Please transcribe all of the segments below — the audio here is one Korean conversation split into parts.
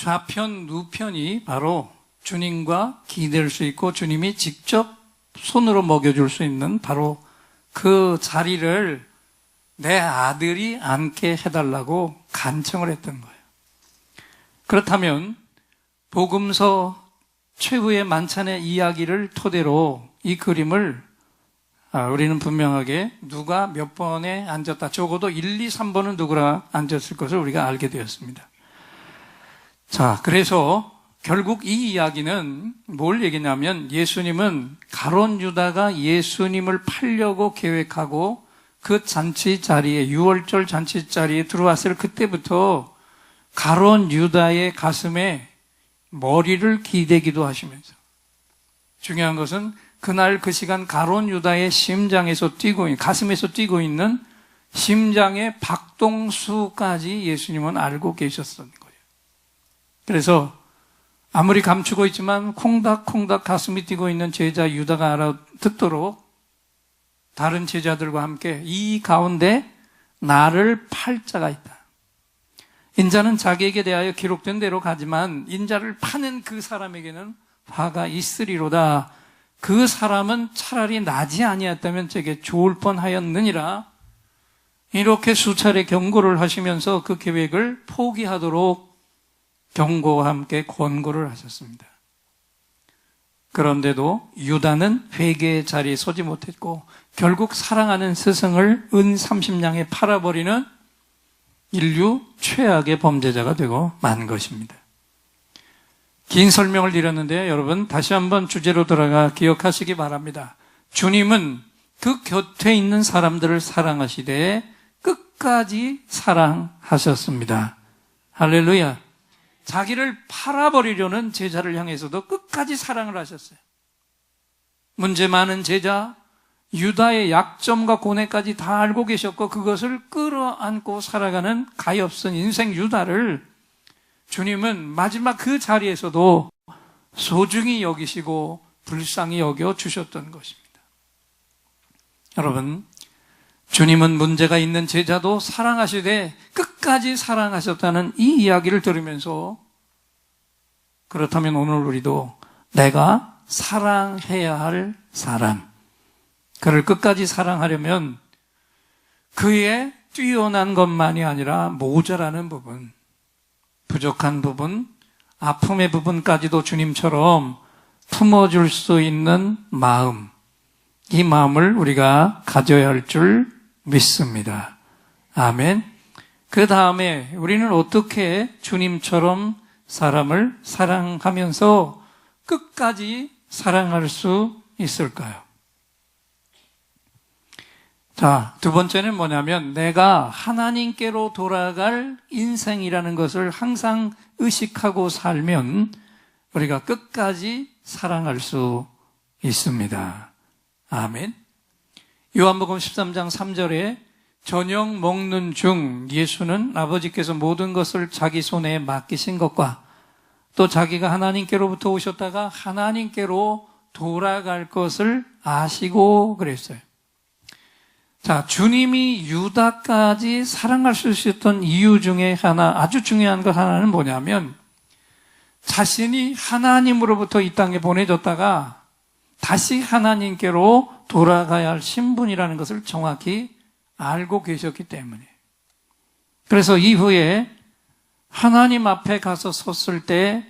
좌편, 우편이 바로 주님과 기댈 수 있고 주님이 직접 손으로 먹여줄 수 있는 바로 그 자리를 내 아들이 앉게 해달라고 간청을 했던 거예요. 그렇다면 복음서 최후의 만찬의 이야기를 토대로 이 그림을 우리는 분명하게 누가 몇 번에 앉았다, 적어도 1, 2, 3번은 누구라 앉았을 것을 우리가 알게 되었습니다. 자, 그래서 결국 이 이야기는 뭘 얘기냐면 예수님은 가룟 유다가 예수님을 팔려고 계획하고 그 잔치 자리에, 6월절 잔치 자리에 들어왔을 그때부터 가룟 유다의 가슴에 머리를 기대기도 하시면서, 중요한 것은 그날 그 시간 가룟 유다의 심장에서 가슴에서 뛰고 있는 심장의 박동수까지 예수님은 알고 계셨던 거예요. 그래서 아무리 감추고 있지만 콩닥콩닥 가슴이 뛰고 있는 제자 유다가 알아듣도록 다른 제자들과 함께 이 가운데 나를 팔 자가 있다. 인자는 자기에게 대하여 기록된 대로 가지만 인자를 파는 그 사람에게는 화가 있으리로다. 그 사람은 차라리 나지 아니었다면 제게 좋을 뻔하였느니라. 이렇게 수차례 경고를 하시면서 그 계획을 포기하도록 경고와 함께 권고를 하셨습니다. 그런데도 유다는 회개의 자리에 서지 못했고 결국 사랑하는 스승을 은 30냥에 팔아버리는 인류 최악의 범죄자가 되고 만 것입니다. 긴 설명을 드렸는데요. 여러분 다시 한번 주제로 돌아가 기억하시기 바랍니다. 주님은 그 곁에 있는 사람들을 사랑하시되 끝까지 사랑하셨습니다. 할렐루야. 자기를 팔아버리려는 제자를 향해서도 끝까지 사랑을 하셨어요. 문제 많은 제자 유다의 약점과 고뇌까지 다 알고 계셨고 그것을 끌어안고 살아가는 가엾은 인생 유다를 주님은 마지막 그 자리에서도 소중히 여기시고 불쌍히 여겨 주셨던 것입니다. 여러분, 주님은 문제가 있는 제자도 사랑하시되 끝까지 사랑하셨다는 이 이야기를 들으면서 그렇다면 오늘 우리도 내가 사랑해야 할 사람, 그를 끝까지 사랑하려면 그의 뛰어난 것만이 아니라 모자라는 부분, 부족한 부분, 아픔의 부분까지도 주님처럼 품어줄 수 있는 마음, 이 마음을 우리가 가져야 할 줄 믿습니다. 아멘. 그 다음에 우리는 어떻게 주님처럼 사람을 사랑하면서 끝까지 사랑할 수 있을까요? 자, 두 번째는 뭐냐면 내가 하나님께로 돌아갈 인생이라는 것을 항상 의식하고 살면 우리가 끝까지 사랑할 수 있습니다. 아멘. 요한복음 13장 3절에 저녁 먹는 중 예수는 아버지께서 모든 것을 자기 손에 맡기신 것과 또 자기가 하나님께로부터 오셨다가 하나님께로 돌아갈 것을 아시고 그랬어요. 자, 주님이 유다까지 사랑할 수 있었던 이유 중에 하나, 아주 중요한 것 하나는 뭐냐면 자신이 하나님으로부터 이 땅에 보내졌다가 다시 하나님께로 돌아가야 할 신분이라는 것을 정확히 알고 계셨기 때문에. 그래서 이후에 하나님 앞에 가서 섰을 때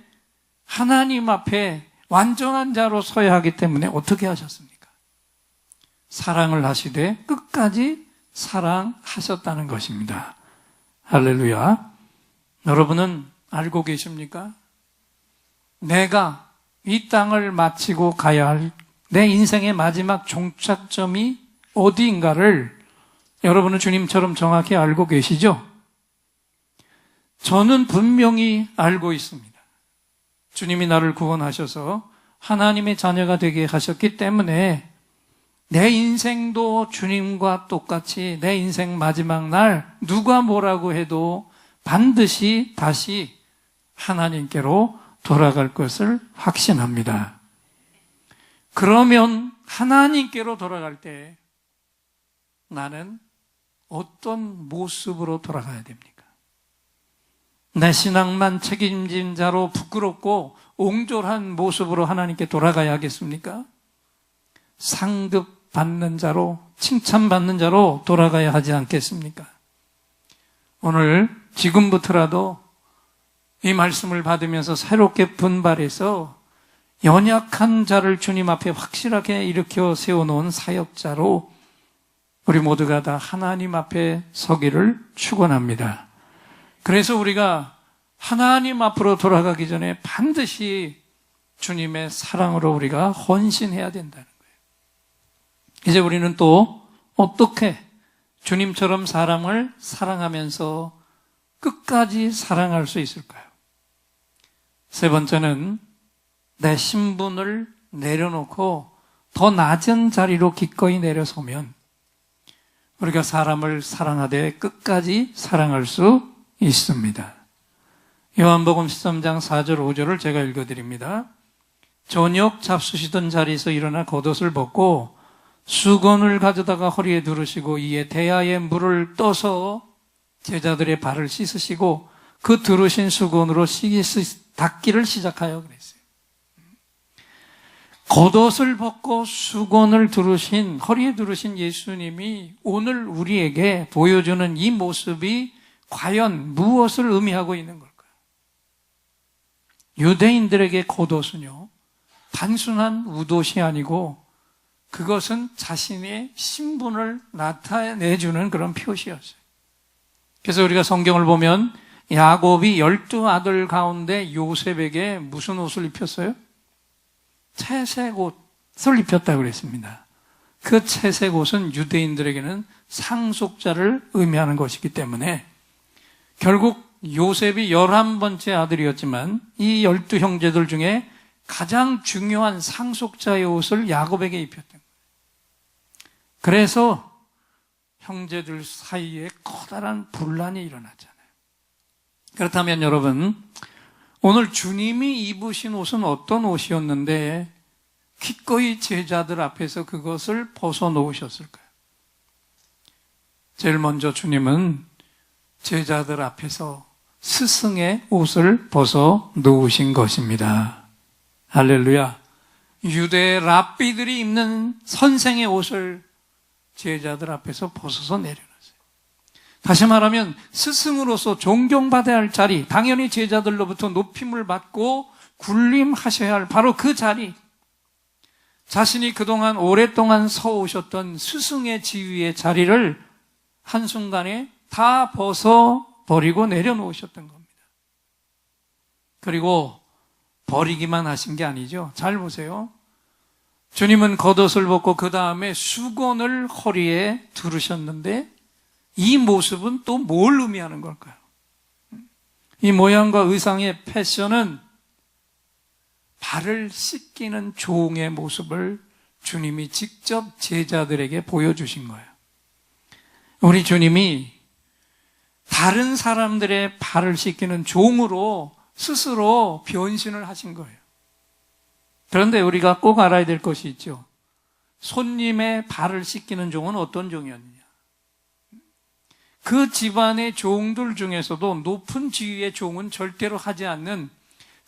하나님 앞에 완전한 자로 서야 하기 때문에 어떻게 하셨습니까? 사랑을 하시되 끝까지 사랑하셨다는 것입니다. 할렐루야. 여러분은 알고 계십니까? 내가 이 땅을 마치고 가야 할 내 인생의 마지막 종착점이 어디인가를 여러분은 주님처럼 정확히 알고 계시죠? 저는 분명히 알고 있습니다. 주님이 나를 구원하셔서 하나님의 자녀가 되게 하셨기 때문에 내 인생도 주님과 똑같이 내 인생 마지막 날 누가 뭐라고 해도 반드시 다시 하나님께로 돌아갈 것을 확신합니다. 그러면 하나님께로 돌아갈 때 나는 어떤 모습으로 돌아가야 됩니까? 내 신앙만 책임진 자로 부끄럽고 옹졸한 모습으로 하나님께 돌아가야 하겠습니까? 상급 받는 자로, 칭찬받는 자로 돌아가야 하지 않겠습니까? 오늘 지금부터라도 이 말씀을 받으면서 새롭게 분발해서 연약한 자를 주님 앞에 확실하게 일으켜 세워놓은 사역자로 우리 모두가 다 하나님 앞에 서기를 축원합니다. 그래서 우리가 하나님 앞으로 돌아가기 전에 반드시 주님의 사랑으로 우리가 헌신해야 된다는 거예요. 이제 우리는 또 어떻게 주님처럼 사람을 사랑하면서 끝까지 사랑할 수 있을까요? 세 번째는 내 신분을 내려놓고 더 낮은 자리로 기꺼이 내려서면 우리가 사람을 사랑하되 끝까지 사랑할 수 있습니다. 요한복음 13장 4절 5절을 제가 읽어드립니다. 저녁 잡수시던 자리에서 일어나 겉옷을 벗고 수건을 가져다가 허리에 두르시고 이에 대야에 물을 떠서 제자들의 발을 씻으시고 그 두르신 수건으로 닦기를 시작하여 그랬어요. 겉옷을 벗고 수건을 두르신, 허리에 두르신 예수님이 오늘 우리에게 보여주는 이 모습이 과연 무엇을 의미하고 있는 걸까요? 유대인들에게 겉옷은요, 단순한 웃옷이 아니고 그것은 자신의 신분을 나타내주는 그런 표시였어요. 그래서 우리가 성경을 보면 야곱이 12아들 가운데 요셉에게 무슨 옷을 입혔어요? 채색 옷을 입혔다고 그랬습니다. 그 채색 옷은 유대인들에게는 상속자를 의미하는 것이기 때문에 결국 요셉이 11번째 아들이었지만 이 12형제들 중에 가장 중요한 상속자의 옷을 야곱에게 입혔던 거예요. 그래서 형제들 사이에 커다란 분란이 일어났잖아요. 그렇다면 여러분, 오늘 주님이 입으신 옷은 어떤 옷이었는데 기꺼이 제자들 앞에서 그것을 벗어놓으셨을까요? 제일 먼저 주님은 제자들 앞에서 스승의 옷을 벗어놓으신 것입니다. 할렐루야. 유대 랍비들이 입는 선생의 옷을 제자들 앞에서 벗어서 내려놨어요. 다시 말하면 스승으로서 존경받아야 할 자리, 당연히 제자들로부터 높임을 받고 군림하셔야 할 바로 그 자리, 자신이 그동안 오랫동안 서오셨던 스승의 지위의 자리를 한순간에 다 벗어버리고 내려놓으셨던 겁니다. 그리고 버리기만 하신 게 아니죠. 잘 보세요. 주님은 겉옷을 벗고 그 다음에 수건을 허리에 두르셨는데 이 모습은 또 뭘 의미하는 걸까요? 이 모양과 의상의 패션은 발을 씻기는 종의 모습을 주님이 직접 제자들에게 보여주신 거예요. 우리 주님이 다른 사람들의 발을 씻기는 종으로 스스로 변신을 하신 거예요. 그런데 우리가 꼭 알아야 될 것이 있죠. 손님의 발을 씻기는 종은 어떤 종이었느냐? 그 집안의 종들 중에서도 높은 지위의 종은 절대로 하지 않는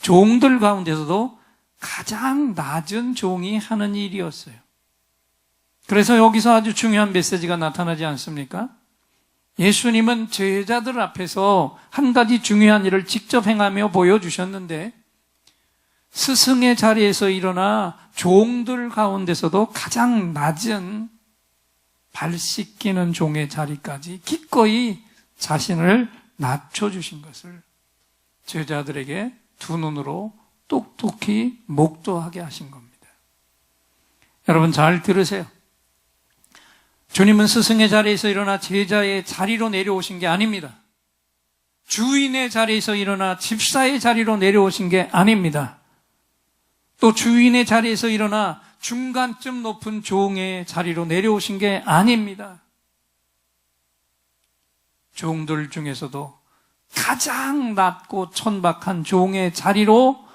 종들 가운데서도 가장 낮은 종이 하는 일이었어요. 그래서 여기서 아주 중요한 메시지가 나타나지 않습니까? 예수님은 제자들 앞에서 한 가지 중요한 일을 직접 행하며 보여주셨는데 스승의 자리에서 일어나 종들 가운데서도 가장 낮은 발 씻기는 종의 자리까지 기꺼이 자신을 낮춰주신 것을 제자들에게 두 눈으로 똑똑히 목도하게 하신 겁니다. 여러분 잘 들으세요. 주님은 스승의 자리에서 일어나 제자의 자리로 내려오신 게 아닙니다. 주인의 자리에서 일어나 집사의 자리로 내려오신 게 아닙니다. 또 주인의 자리에서 일어나 중간쯤 높은 종의 자리로 내려오신 게 아닙니다. 종들 중에서도 가장 낮고 천박한 종의 자리로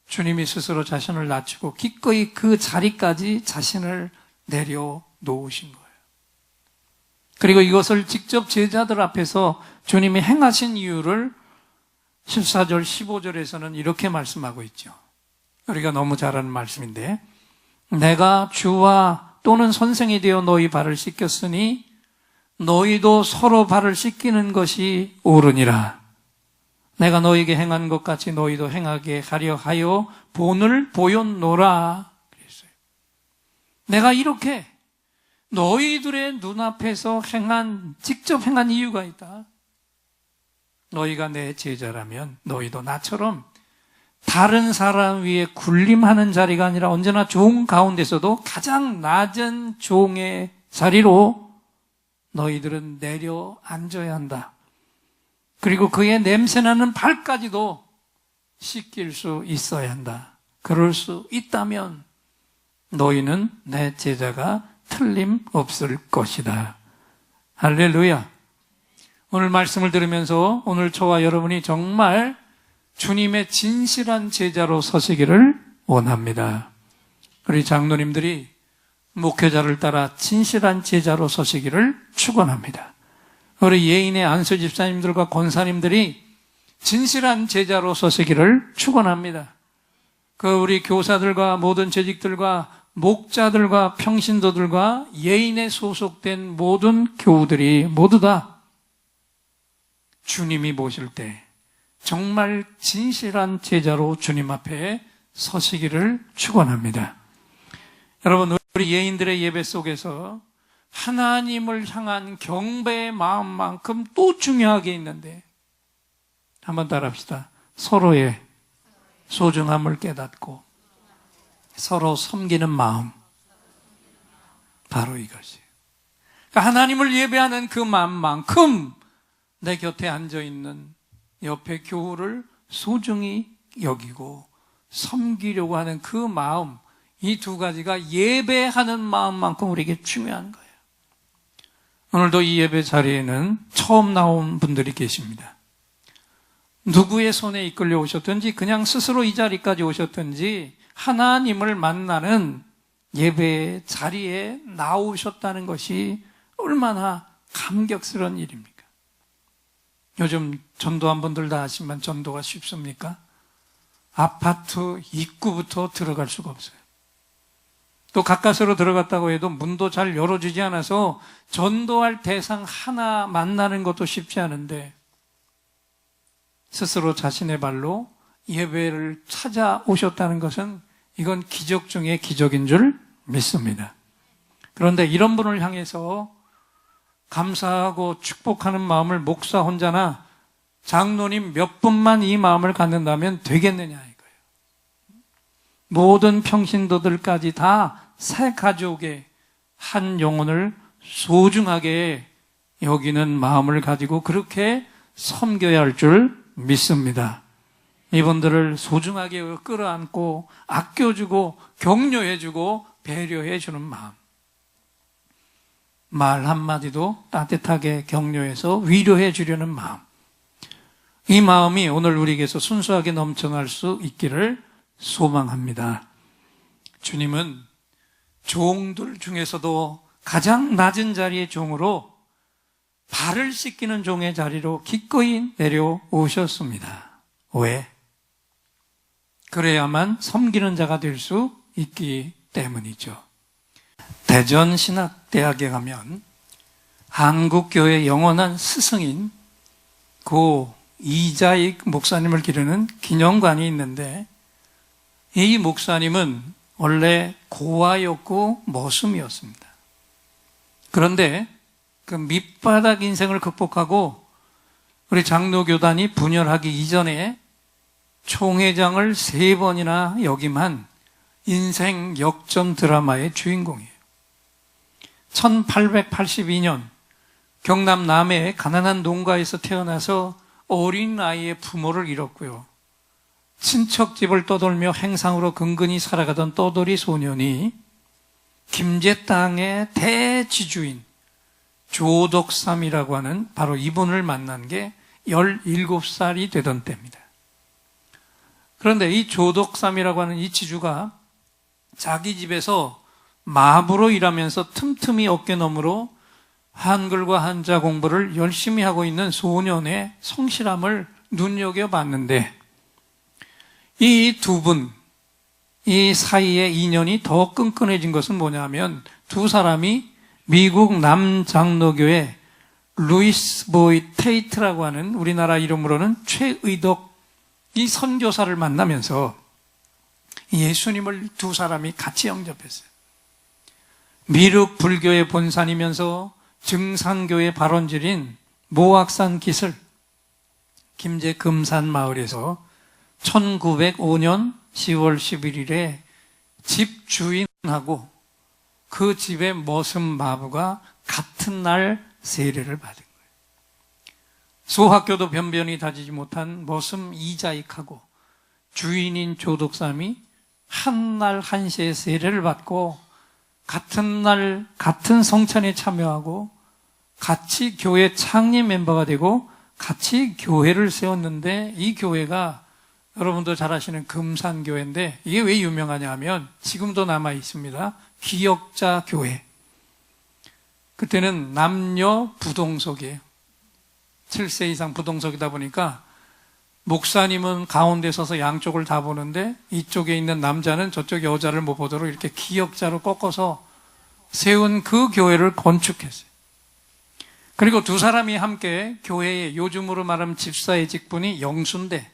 주님이 스스로 자신을 낮추고 기꺼이 그 자리까지 자신을 내려놓으신 거예요. 그리고 이것을 직접 제자들 앞에서 주님이 행하신 이유를 14절, 15절에서는 이렇게 말씀하고 있죠. 우리가 너무 잘 아는 말씀인데, 내가 주와 또는 선생이 되어 너희 발을 씻겼으니 너희도 서로 발을 씻기는 것이 옳으니라. 내가 너희에게 행한 것 같이 너희도 행하게 하려 하여 본을 보였노라. 그랬어요. 내가 이렇게 너희들의 눈앞에서 직접 행한 이유가 있다. 너희가 내 제자라면 너희도 나처럼 다른 사람 위에 군림하는 자리가 아니라 언제나 종 가운데서도 가장 낮은 종의 자리로 너희들은 내려 앉아야 한다. 그리고 그의 냄새나는 발까지도 씻길 수 있어야 한다. 그럴 수 있다면 너희는 내 제자가 틀림없을 것이다. 할렐루야. 오늘 말씀을 들으면서 오늘 저와 여러분이 정말 주님의 진실한 제자로 서시기를 원합니다. 우리 장로님들이 목회자를 따라 진실한 제자로 서시기를 축원합니다. 우리 예인의 안수 집사님들과 권사님들이 진실한 제자로 서시기를 축원합니다. 우리 교사들과 모든 재직들과 목자들과 평신도들과 예인에 소속된 모든 교우들이 모두 다 주님이 보실 때 정말 진실한 제자로 주님 앞에 서시기를 축원합니다. 여러분, 우리 예인들의 예배 속에서 하나님을 향한 경배의 마음만큼 또 중요하게 있는데, 한번 따라합시다. 서로의 소중함을 깨닫고 서로 섬기는 마음, 바로 이것이에요. 그러니까 하나님을 예배하는 그 마음만큼 내 곁에 앉아있는 옆에 교우를 소중히 여기고 섬기려고 하는 그 마음, 이 두 가지가 예배하는 마음만큼 우리에게 중요한 거예요. 오늘도 이 예배 자리에는 처음 나온 분들이 계십니다. 누구의 손에 이끌려 오셨든지 그냥 스스로 이 자리까지 오셨든지 하나님을 만나는 예배 자리에 나오셨다는 것이 얼마나 감격스러운 일입니까? 요즘 전도한 분들 다 아시지만 전도가 쉽습니까? 아파트 입구부터 들어갈 수가 없어요. 또 가까스로 들어갔다고 해도 문도 잘 열어주지 않아서 전도할 대상 하나 만나는 것도 쉽지 않은데, 스스로 자신의 발로 예배를 찾아오셨다는 것은 이건 기적 중에 기적인 줄 믿습니다. 그런데 이런 분을 향해서 감사하고 축복하는 마음을 목사 혼자나 장로님 몇 분만 이 마음을 갖는다면 되겠느냐 이거예요. 모든 평신도들까지 다 새 가족의 한 영혼을 소중하게 여기는 마음을 가지고 그렇게 섬겨야 할 줄 믿습니다. 이분들을 소중하게 끌어안고 아껴주고 격려해주고 배려해주는 마음, 말 한마디도 따뜻하게 격려해서 위로해 주려는 마음, 이 마음이 오늘 우리에게서 순수하게 넘쳐날 수 있기를 소망합니다. 주님은 종들 중에서도 가장 낮은 자리의 종으로 발을 씻기는 종의 자리로 기꺼이 내려오셨습니다. 왜? 그래야만 섬기는 자가 될 수 있기 때문이죠. 대전신학대학에 가면 한국교회 영원한 스승인 고 이자익 목사님을 기르는 기념관이 있는데, 이 목사님은 원래 고아였고 머슴이었습니다. 그런데 그 밑바닥 인생을 극복하고 우리 장로교단이 분열하기 이전에 총회장을 3번이나 역임한 인생 역전 드라마의 주인공이에요. 1882년 경남 남해의 가난한 농가에서 태어나서 어린 나이에 부모를 잃었고요. 친척집을 떠돌며 행상으로 근근히 살아가던 떠돌이 소년이 김제 땅의 대지주인 조덕삼이라고 하는 바로 이분을 만난 게 17살이 되던 때입니다. 그런데 이 조덕삼이라고 하는 이 지주가 자기 집에서 마부로 일하면서 틈틈이 어깨너머로 한글과 한자 공부를 열심히 하고 있는 소년의 성실함을 눈여겨봤는데 이 두 분, 이 사이의 인연이 더 끈끈해진 것은 뭐냐면 두 사람이 미국 남장로교회 루이스 보이 테이트라고 하는 우리나라 이름으로는 최의덕 이 선교사를 만나면서 예수님을 두 사람이 같이 영접했어요. 미륵 불교의 본산이면서 증산교의 발원지인 모악산 기슬 김제 금산 마을에서 1905년 10월 11일에 집 주인하고 그 집의 머슴 마부가 같은 날 세례를 받은 거예요. 소학교도 변변히 다지지 못한 머슴 이자익하고 주인인 조덕삼이 한날 한시에 세례를 받고 같은 날 같은 성찬에 참여하고 같이 교회 창립 멤버가 되고 같이 교회를 세웠는데 이 교회가 여러분도 잘 아시는 금산교회인데 이게 왜 유명하냐 하면 지금도 남아 있습니다. 기역자 교회. 그때는 남녀 부동석이에요. 7세 이상 부동석이다 보니까 목사님은 가운데 서서 양쪽을 다 보는데 이쪽에 있는 남자는 저쪽 여자를 못 보도록 이렇게 기역자로 꺾어서 세운 그 교회를 건축했어요. 그리고 두 사람이 함께 교회의 요즘으로 말하면 집사의 직분이 영수인데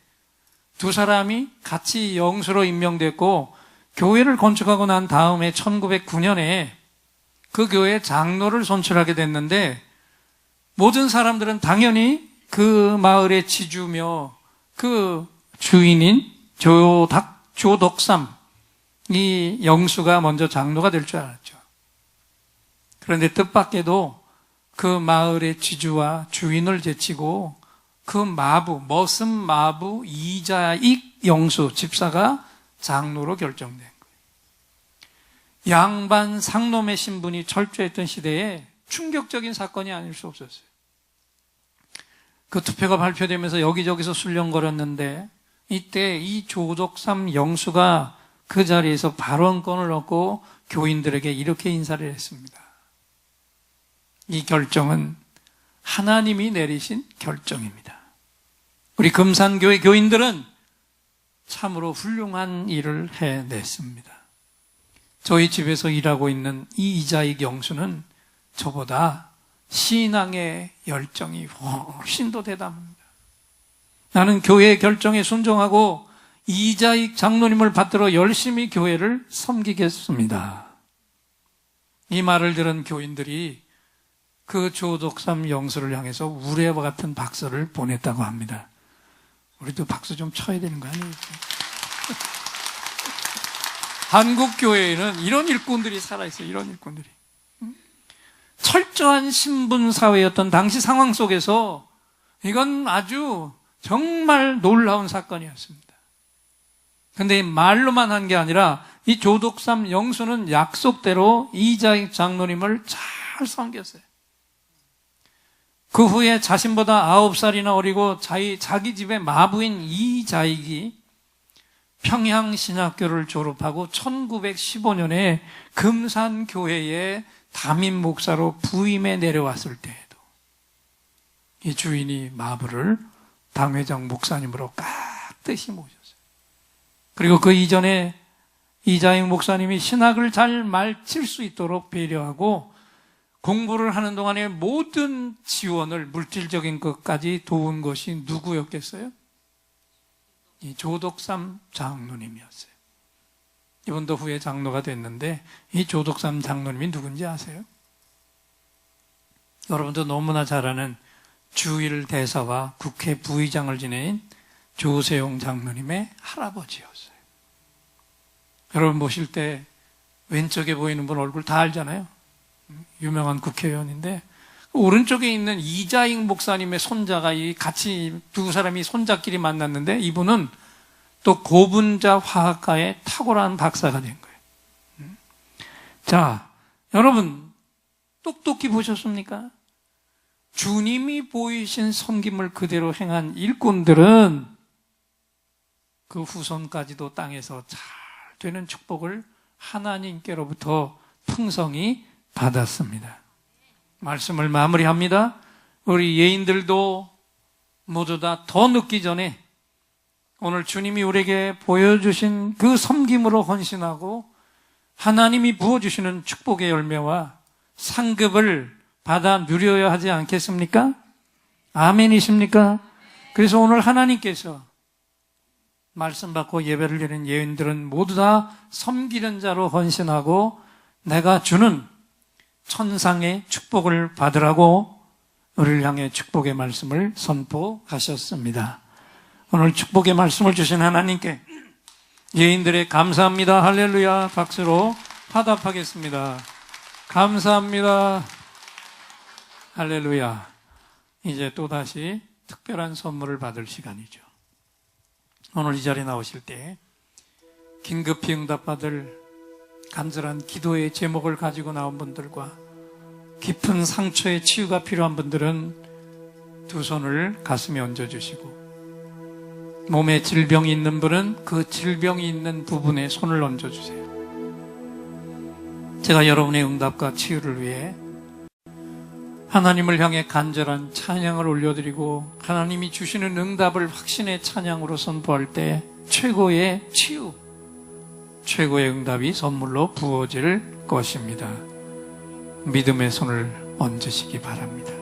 두 사람이 같이 영수로 임명됐고 교회를 건축하고 난 다음에 1909년에 그 교회 장로를 선출하게 됐는데 모든 사람들은 당연히 그 마을의 지주며 그 주인인 조덕삼 이 영수가 먼저 장로가 될 줄 알았죠. 그런데 뜻밖에도 그 마을의 지주와 주인을 제치고 그 마부, 머슴 마부 이자익 영수 집사가 장로로 결정된 거예요. 양반 상놈의 신분이 철저했던 시대에 충격적인 사건이 아닐 수 없었어요. 그 투표가 발표되면서 여기저기서 술렁거렸는데 이때 이 조덕삼 영수가 그 자리에서 발언권을 얻고 교인들에게 이렇게 인사를 했습니다. 이 결정은 하나님이 내리신 결정입니다. 우리 금산교회 교인들은 참으로 훌륭한 일을 해냈습니다. 저희 집에서 일하고 있는 이 이자익 영수는 저보다 신앙의 열정이 훨씬 더 대담합니다. 나는 교회의 결정에 순종하고 이자익 장로님을 받들어 열심히 교회를 섬기겠습니다. 이 말을 들은 교인들이 그 조덕삼 영수를 향해서 우레와 같은 박수를 보냈다고 합니다. 우리도 박수 좀 쳐야 되는 거 아니에요? 한국 교회에는 이런 일꾼들이 살아있어요. 이런 일꾼들이. 철저한 신분 사회였던 당시 상황 속에서 이건 아주 정말 놀라운 사건이었습니다. 근데 말로만 한 게 아니라 이 조덕삼 영수는 약속대로 이자익 장로님을 잘 섬겼어요. 그 후에 자신보다 9살이나 어리고 자기 집의 마부인 이자익이 평양신학교를 졸업하고 1915년에 금산교회의 담임 목사로 부임해 내려왔을 때에도 이 주인이 마부를 당회장 목사님으로 깍듯이 모셨어요. 그리고 그 이전에 이자익 목사님이 신학을 잘 마칠 수 있도록 배려하고 공부를 하는 동안에 모든 지원을 물질적인 것까지 도운 것이 누구였겠어요? 이 조덕삼 장로님이었어요. 이분도 후에 장로가 됐는데 이 조덕삼 장로님이 누군지 아세요? 여러분도 너무나 잘 아는 주일 대사와 국회 부의장을 지낸 조세용 장로님의 할아버지였어요. 여러분 보실 때 왼쪽에 보이는 분 얼굴 다 알잖아요. 유명한 국회의원인데 오른쪽에 있는 이자익 목사님의 손자가 같이 두 사람이 손자끼리 만났는데 이분은 또 고분자 화학과의 탁월한 박사가 된 거예요. 자, 여러분 똑똑히 보셨습니까? 주님이 보이신 섬김을 그대로 행한 일꾼들은 그 후손까지도 땅에서 잘 되는 축복을 하나님께로부터 풍성히 받았습니다. 말씀을 마무리합니다. 우리 예인들도 모두 다 더 늦기 전에 오늘 주님이 우리에게 보여주신 그 섬김으로 헌신하고 하나님이 부어주시는 축복의 열매와 상급을 받아 누려야 하지 않겠습니까? 아멘이십니까? 그래서 오늘 하나님께서 말씀 받고 예배를 드리는 예인들은 모두 다 섬기는 자로 헌신하고 내가 주는 천상의 축복을 받으라고 우리를 향해 축복의 말씀을 선포하셨습니다. 오늘 축복의 말씀을 주신 하나님께 예인들의 감사합니다. 할렐루야 박수로 화답하겠습니다. 감사합니다. 할렐루야. 이제 또다시 특별한 선물을 받을 시간이죠. 오늘 이 자리에 나오실 때 긴급히 응답받을 간절한 기도의 제목을 가지고 나온 분들과 깊은 상처의 치유가 필요한 분들은 두 손을 가슴에 얹어주시고, 몸에 질병이 있는 분은 그 질병이 있는 부분에 손을 얹어주세요. 제가 여러분의 응답과 치유를 위해 하나님을 향해 간절한 찬양을 올려드리고 하나님이 주시는 응답을 확신의 찬양으로 선포할 때 최고의 치유, 최고의 응답이 선물로 부어질 것입니다. 믿음의 손을 얹으시기 바랍니다.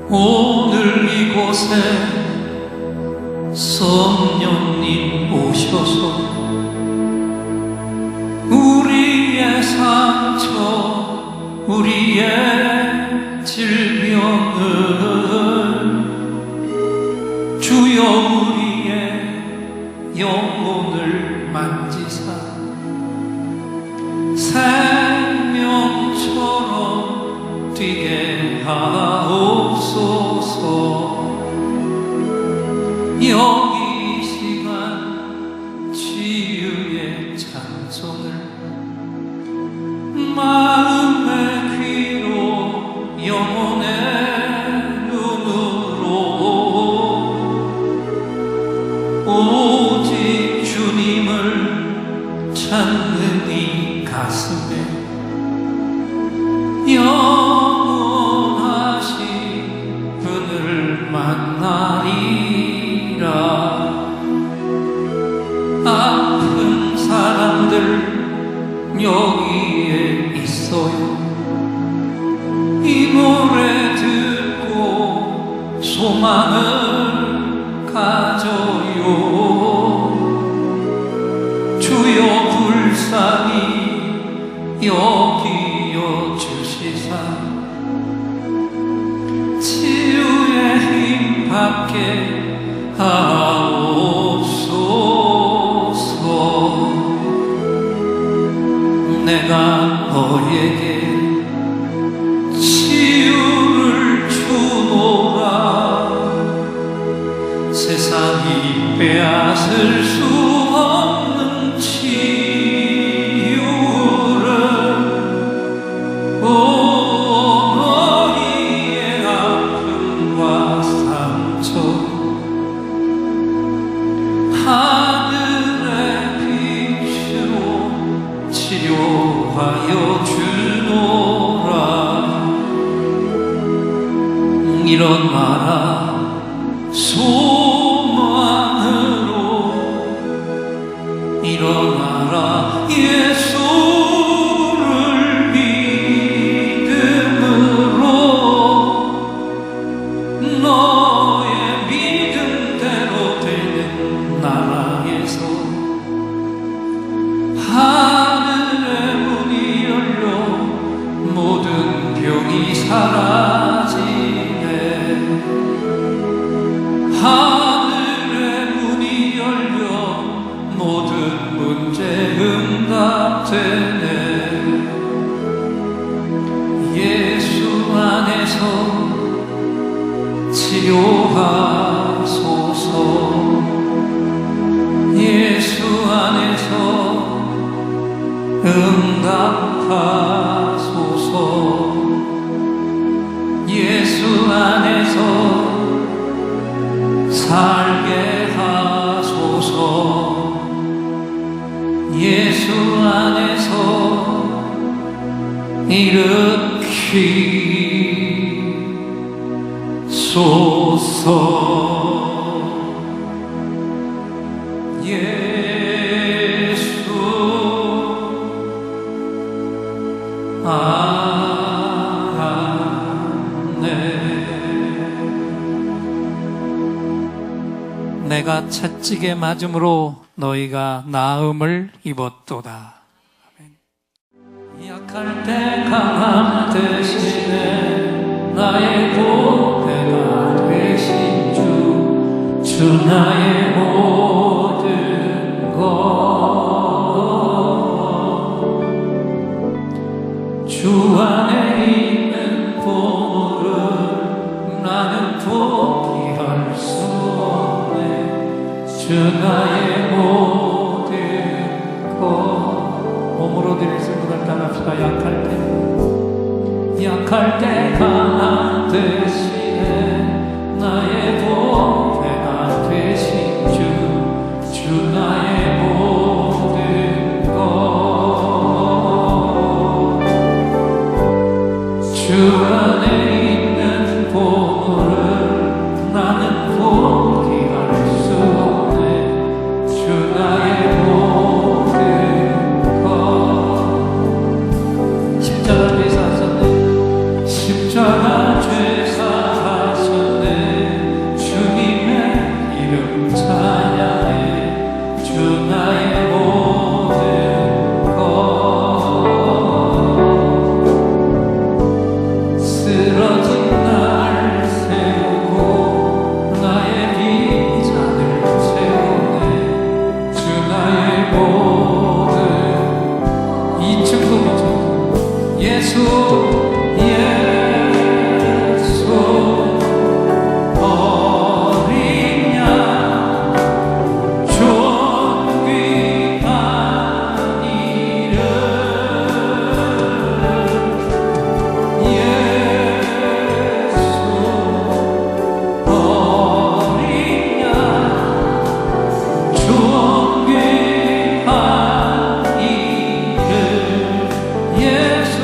오늘 이곳에 성령님 오셔서 우리의 상처, 우리의 질병을 주여 우리의 영혼을 만지사 생명처럼 뛰게 하옵소서. 여기 이 시간 치유의 찬송을 마음의 귀로 영혼의 눈으로 오직 주님을 찾는 이 가슴에 영원하신 분을 만나리라. 아픈 사람들 여기에 있어요. 이 노래 듣고 소망을 가져요. 주여 불쌍히 여기여 주시사 치유의 힘 받게 하옵소서. 내가 너에게 치유를 주노라. 세상이 빼앗을 수 없는 치유를 너희의 아픔과 상처 하늘의 빛으로 치료하여 주노라. 일어나라 소망으로 일어나라 예수를 믿음으로 너의 믿음대로 되는 나라에서 하늘의 문이 열려 모든 병이 사라지네. 하늘의 문이 열려 모든 문제 응답되네. 예수 안에서 치료하소서. 예수 안에서 응답하소서. 예수 안에서 살게 일으키소서. 예수 안에 내가 채찍에 맞음으로 너희가 나음을 입었도다. 아멘. 약할 때 강함 대신에 나의 보배가 되신 주 나의 모든 것, 주 안에 있는 보물을 나는 포기할 수 없네. 주 나의 모든 것. 몸으로 드릴 생각을 따라합시다. 약할 때 강한 대신에 나의 보배가 되신 주 나의 모든 것, 주 안에 있는 보물을 나는 포기할 수 없네. 주 나의 모든 것. 십자가 죄사하셨네. 십자가 죄사하셨네. 주님의 이름 찬양해. 주 나의 모든 것. 쓰러진 날 세우고 나의 비전을 세우네. 주 나의 모든. 2층 소리죠. 예수 어린 양 존귀한 이름. 예수 어린 양 존귀한 이름. 예수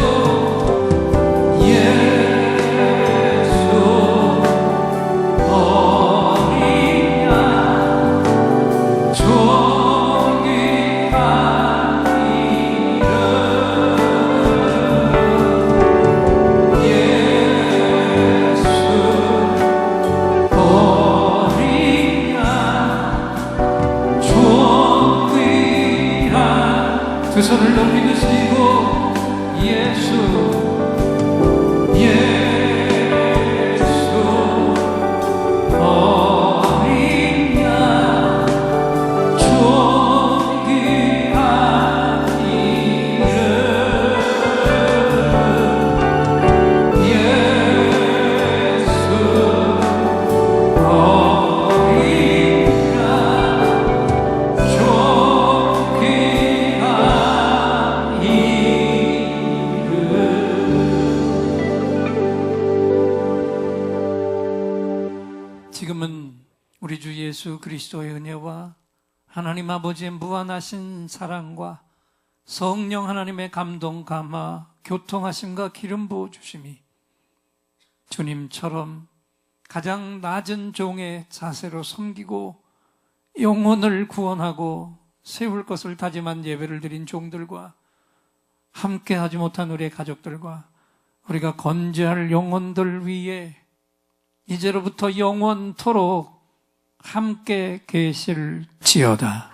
두 손을 높이 드시고 예수 어린 양 존귀한 이름. 예수 어린 양 존귀한 지금은 우리 주 예수 그리스도의 은혜와 하나님 아버지의 무한하신 사랑과 성령 하나님의 감동, 감화, 교통하심과 기름 부어주심이 주님처럼 가장 낮은 종의 자세로 섬기고 영혼을 구원하고 세울 것을 다짐한 예배를 드린 종들과 함께 하지 못한 우리의 가족들과 우리가 건재할 영혼들 위에 이제로부터 영원토록 함께 계실지어다.